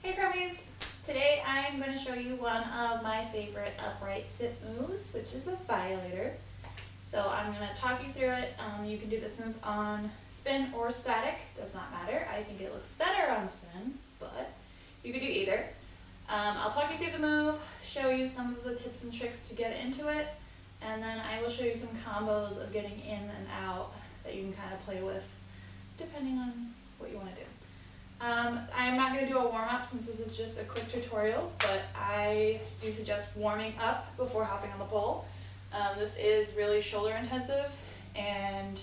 Hey Crummies! Today I'm going to show you one of my favorite upright sit moves, which is a violator. So I'm going to talk you through it. You can do this move on spin or static, does not matter. I think it looks better on spin, but you could do either. I'll talk you through the move, show you some of the tips and tricks to get into it, and then I will show you some combos of getting in and out that you can kind of play with depending on what you want to do. I'm not going to do a warm-up since this is just a quick tutorial, but I do suggest warming up before hopping on the pole. This is really shoulder intensive, and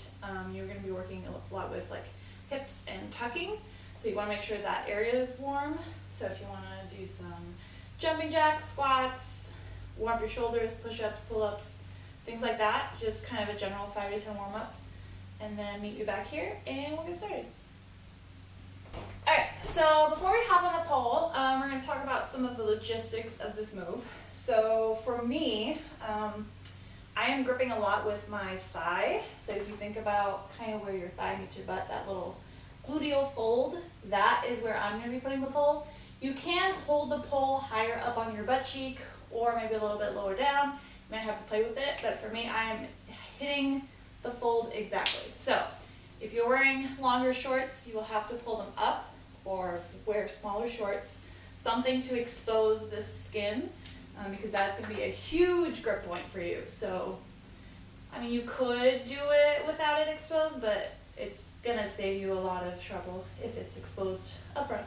you're going to be working a lot with like hips and tucking, so you want to make sure that area is warm. So if you want to do some jumping jacks, squats, warm up your shoulders, push-ups, pull-ups, things like that, just kind of a general 5 to 10 warm-up, and then meet you back here and we'll get started. Alright, so before we hop on the pole, we're going to talk about some of the logistics of this move. So for me, I am gripping a lot with my thigh. So if you think about kind of where your thigh meets your butt, that little gluteal fold, that is where I'm going to be putting the pole. You can hold the pole higher up on your butt cheek or maybe a little bit lower down. You might have to play with it, but for me, I'm hitting the fold exactly. So if you're wearing longer shorts, you will have to pull them up or wear smaller shorts, something to expose this skin, because that's going to be a huge grip point for you. So, I mean, you could do it without it exposed, but it's going to save you a lot of trouble if it's exposed up front.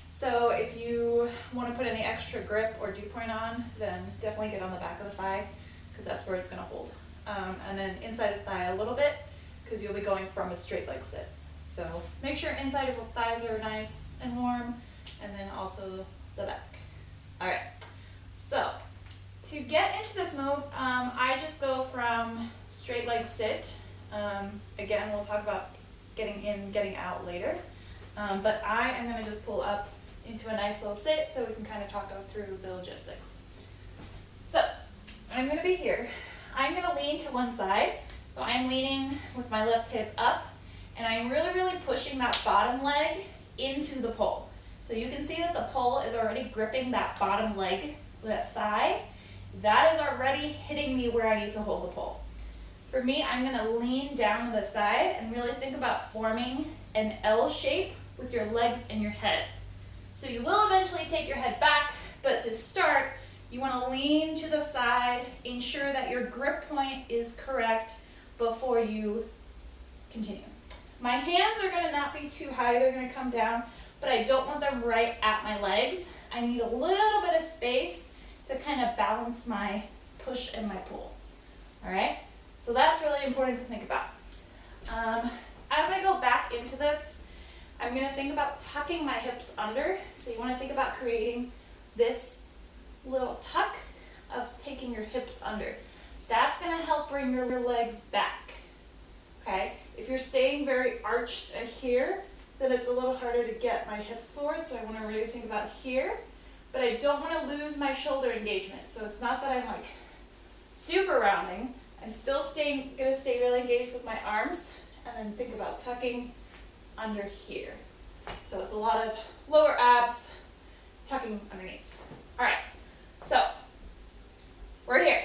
So if you want to put any extra grip or dew point on, then definitely get on the back of the thigh, because that's where it's going to hold. And then inside the thigh a little bit, because you'll be going from a straight leg sit. So make sure inside of the thighs are nice and warm, and then also the back. All right, so to get into this move, I just go from straight leg sit. Again, we'll talk about getting in, getting out later. But I am gonna just pull up into a nice little sit so we can kind of talk through the logistics. So I'm gonna be here. I'm gonna lean to one side. So I'm leaning with my left hip up, and I'm really pushing that bottom leg into the pole. So you can see that the pole is already gripping that bottom leg, that thigh. That is already hitting me where I need to hold the pole. For me, I'm gonna lean down to the side and really think about forming an L shape with your legs and your head. So you will eventually take your head back, but to start, you wanna lean to the side, ensure that your grip point is correct before you continue. My hands are going to not be too high, they're going to come down, but I don't want them right at my legs. I need a little bit of space to kind of balance my push and my pull. All right, so that's really important to think about. As I go back into this, I'm going to think about tucking my hips under. So you want to think about creating this little tuck of taking your hips under. That's going to help bring your legs back, okay? If you're staying very arched at here, then it's a little harder to get my hips forward, so I want to really think about here, but I don't want to lose my shoulder engagement. So it's not that I'm like super rounding. I'm still going to stay really engaged with my arms, and then think about tucking under here. So it's a lot of lower abs, tucking underneath. All right, so we're here.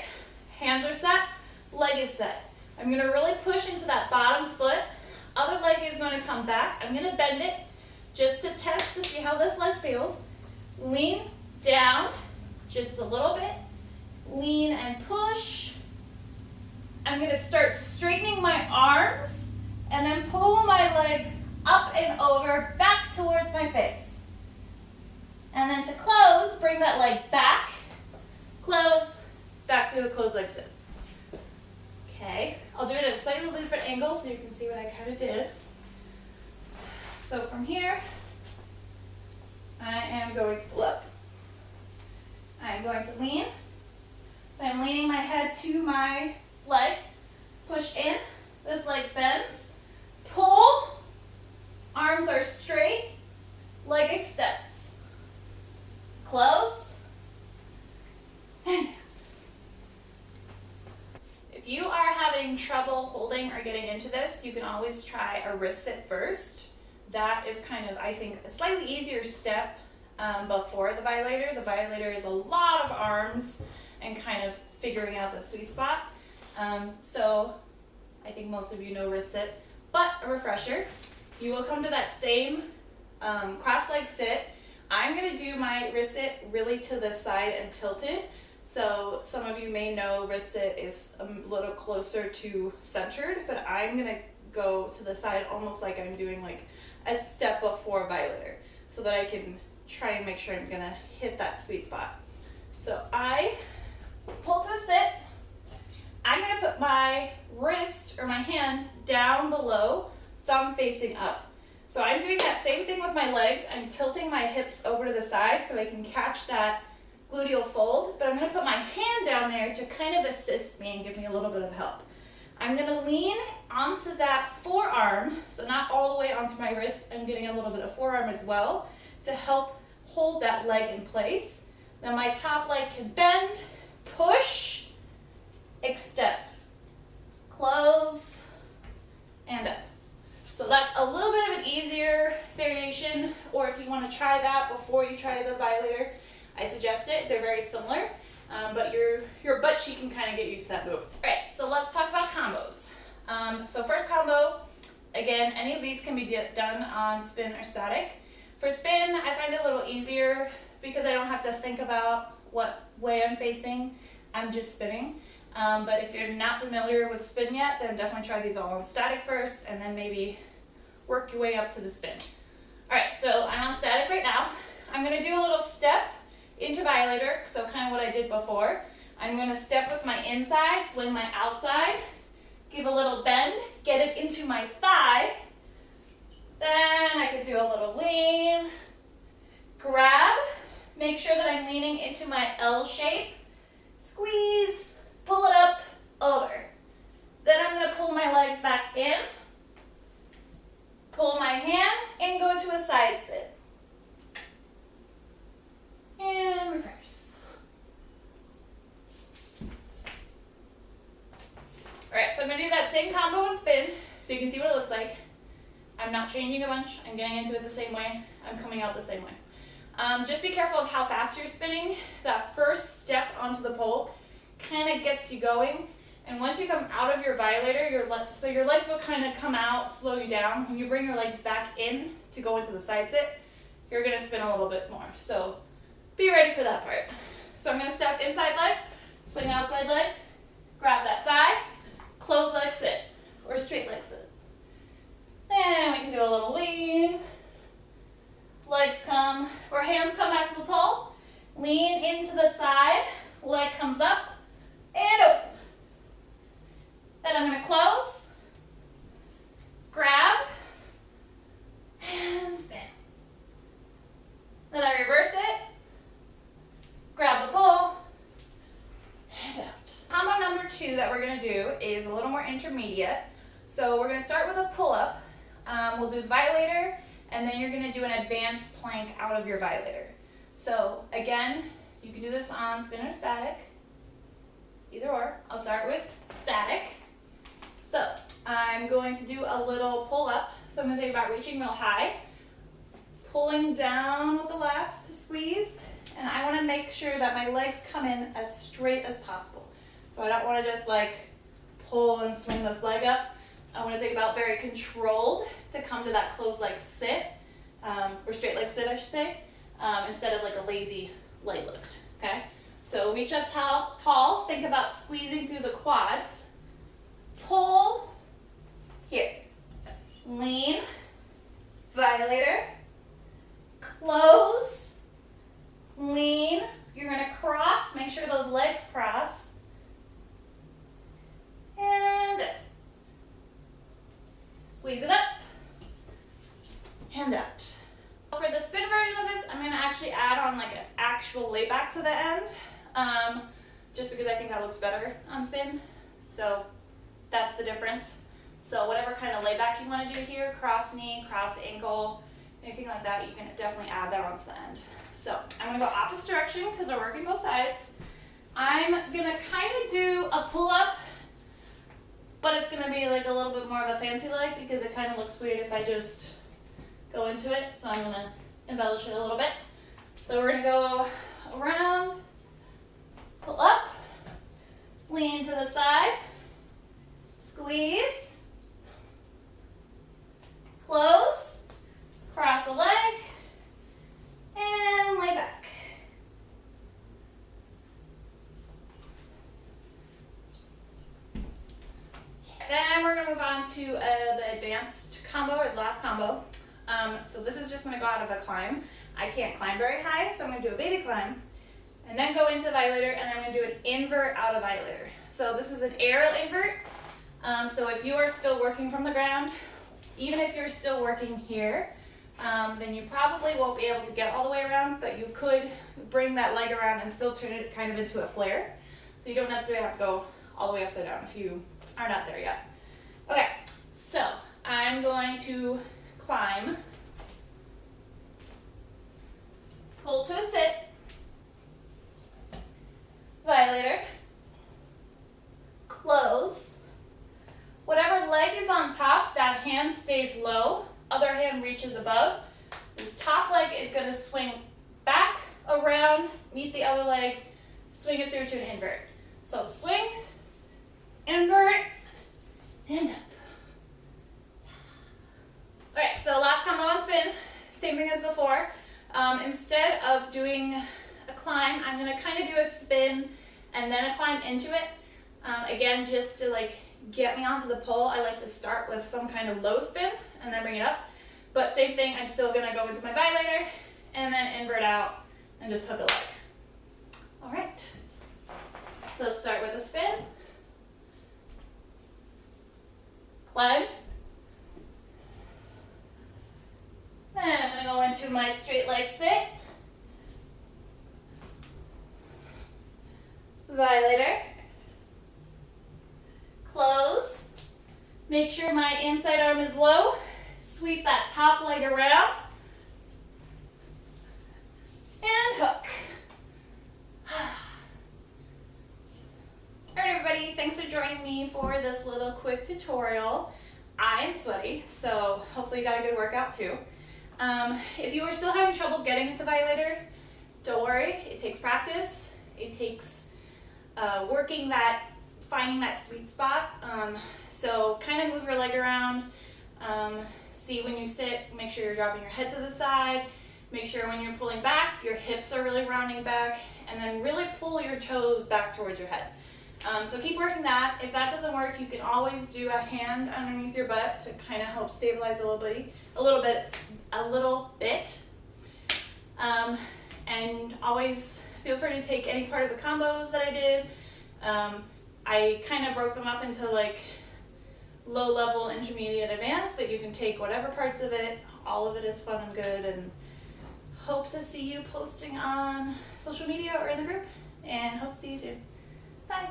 Hands are set, leg is set. I'm going to really push into that bottom foot. Other leg is going to come back. I'm going to bend it just to test to see how this leg feels. Lean down just a little bit. Lean and push. I'm going to start straightening my arms and then pull my leg up and over back towards my face. And then to close, bring that leg back, close, back to a closed leg sit. Okay, I'll do it at a slightly different angle so you can see what I kind of did. So from here, I am going to pull up. I'm going to lean. So I'm leaning my head to my legs. Push in, this leg bends. Pull, arms are straight, leg extends. Close, and if you are having trouble holding or getting into this, you can always try a wrist sit first. That is kind of, I think, a slightly easier step before the violator. The violator is a lot of arms and kind of figuring out the sweet spot. So I think most of you know wrist sit, but a refresher, you will come to that same cross leg sit. I'm gonna do my wrist sit really to the side and tilted. So some of you may know wrist sit is a little closer to centered, but I'm gonna go to the side almost like I'm doing like a step before violator so that I can try and make sure I'm gonna hit that sweet spot. So I pull to a sit. I'm gonna put my wrist or my hand down below, thumb facing up. So I'm doing that same thing with my legs. I'm tilting my hips over to the side so I can catch that gluteal fold, but I'm gonna put my hand down there to kind of assist me and give me a little bit of help. I'm gonna lean onto that forearm, so not all the way onto my wrist, I'm getting a little bit of forearm as well to help hold that leg in place. Then my top leg can bend, push, extend, close, and up. So that's a little bit of an easier variation, or if you want to try that before you try the violator, I suggest it. They're very similar, but your butt cheek can kind of get used to that move. All right, so let's talk about combos. So first combo, again, any of these can be done on spin or static. For spin, I find it a little easier because I don't have to think about what way I'm facing. I'm just spinning. But if you're not familiar with spin yet, then definitely try these all on static first and then maybe work your way up to the spin. All right, so I'm on static right now. I'm gonna do a little step into violator, so kind of what I did before. I'm gonna step with my inside, swing my outside, give a little bend, get it into my thigh. Then I could do a little lean, grab, make sure that I'm leaning into my L shape, squeeze, pull it up, over. Then I'm gonna pull my legs back in, pull my hand, and go into a side sit. And reverse. All right, so I'm gonna do that same combo and spin so you can see what it looks like. I'm not changing a bunch, I'm getting into it the same way, I'm coming out the same way. Just be careful of how fast you're spinning. That first step onto the pole kind of gets you going. And once you come out of your violator, your legs will kind of come out, slow you down. When you bring your legs back in to go into the side sit, you're gonna spin a little bit more. So be ready for that part. So I'm gonna step inside leg, swing outside leg, grab that thigh, close leg sit, or straight leg sit. Then we can do a little lean. Legs come, or hands come back to the pole. Lean into the side, leg comes up, and open. Then I'm gonna close, grab, and spin. Then I reverse it, grab the pole, and out. Combo number 2 that we're gonna do is a little more intermediate. So we're gonna start with a pull-up. We'll do the violator, and then you're gonna do an advanced plank out of your violator. So again, you can do this on spin or static, either or. I'll start with static. So I'm going to do a little pull-up. So I'm gonna think about reaching real high, pulling down with the lats to squeeze, and I wanna make sure that my legs come in as straight as possible. So I don't wanna just like pull and swing this leg up. I want to think about very controlled to come to that closed leg sit, or straight leg sit, I should say, instead of like a lazy leg lift, okay? So reach up tall, think about squeezing through the quads, pull, here, lean, violator, close, lean, you're gonna cross, make sure those legs cross, and squeeze it up, and out. For the spin version of this, I'm gonna actually add on like an actual layback to the end, just because I think that looks better on spin. So that's the difference. So whatever kind of layback you wanna do here, cross knee, cross ankle, anything like that, you can definitely add that onto the end. So I'm gonna go opposite direction because we're working both sides. I'm gonna kind of do a pull-up, but it's gonna be like a little bit more of a fancy leg because it kind of looks weird if I just go into it. So I'm gonna embellish it a little bit. So we're gonna go around, pull up, lean to the side, squeeze, close, cross the leg, and lay back. Then we're gonna move on to the advanced combo, or the last combo. So this is just gonna go out of a climb. I can't climb very high, so I'm gonna do a baby climb, and then go into the violator, and then I'm gonna do an invert out of violator. So this is an aerial invert. So if you are still working from the ground, even if you're still working here, then you probably won't be able to get all the way around, but you could bring that leg around and still turn it kind of into a flare. So you don't necessarily have to go all the way upside down if you are not there yet. Okay, so I'm going to climb, pull to a sit, violator, close. Whatever leg is on top, that hand stays low, other hand reaches above. This top leg is going to swing back, around, meet the other leg, swing it through to an invert. So swing, invert, and up. Alright, so last combo on spin, same thing as before. Instead of doing a climb, I'm going to kind of do a spin and then a climb into it. Again, just to like get me onto the pole, I like to start with some kind of low spin and then bring it up. But same thing, I'm still going to go into my violator and then invert out and just hook a leg. Alright, so start with a spin, climb, then I'm going to go into my straight leg sit, violator, close, make sure my inside arm is low, sweep that top leg around, and hook. Alright everybody, thanks for joining me for this little quick tutorial. I am sweaty, so hopefully you got a good workout too. If you are still having trouble getting into violator, don't worry, it takes practice. It takes working that, finding that sweet spot. So kind of move your leg around, see when you sit, make sure you're dropping your head to the side, make sure when you're pulling back, your hips are really rounding back, and then really pull your toes back towards your head. So keep working that. If that doesn't work, you can always do a hand underneath your butt to kind of help stabilize a little bit. And always feel free to take any part of the combos that I did. I kind of broke them up into like low level, intermediate, advanced, but you can take whatever parts of it. All of it is fun and good, and hope to see you posting on social media or in the group, and hope to see you soon. Bye.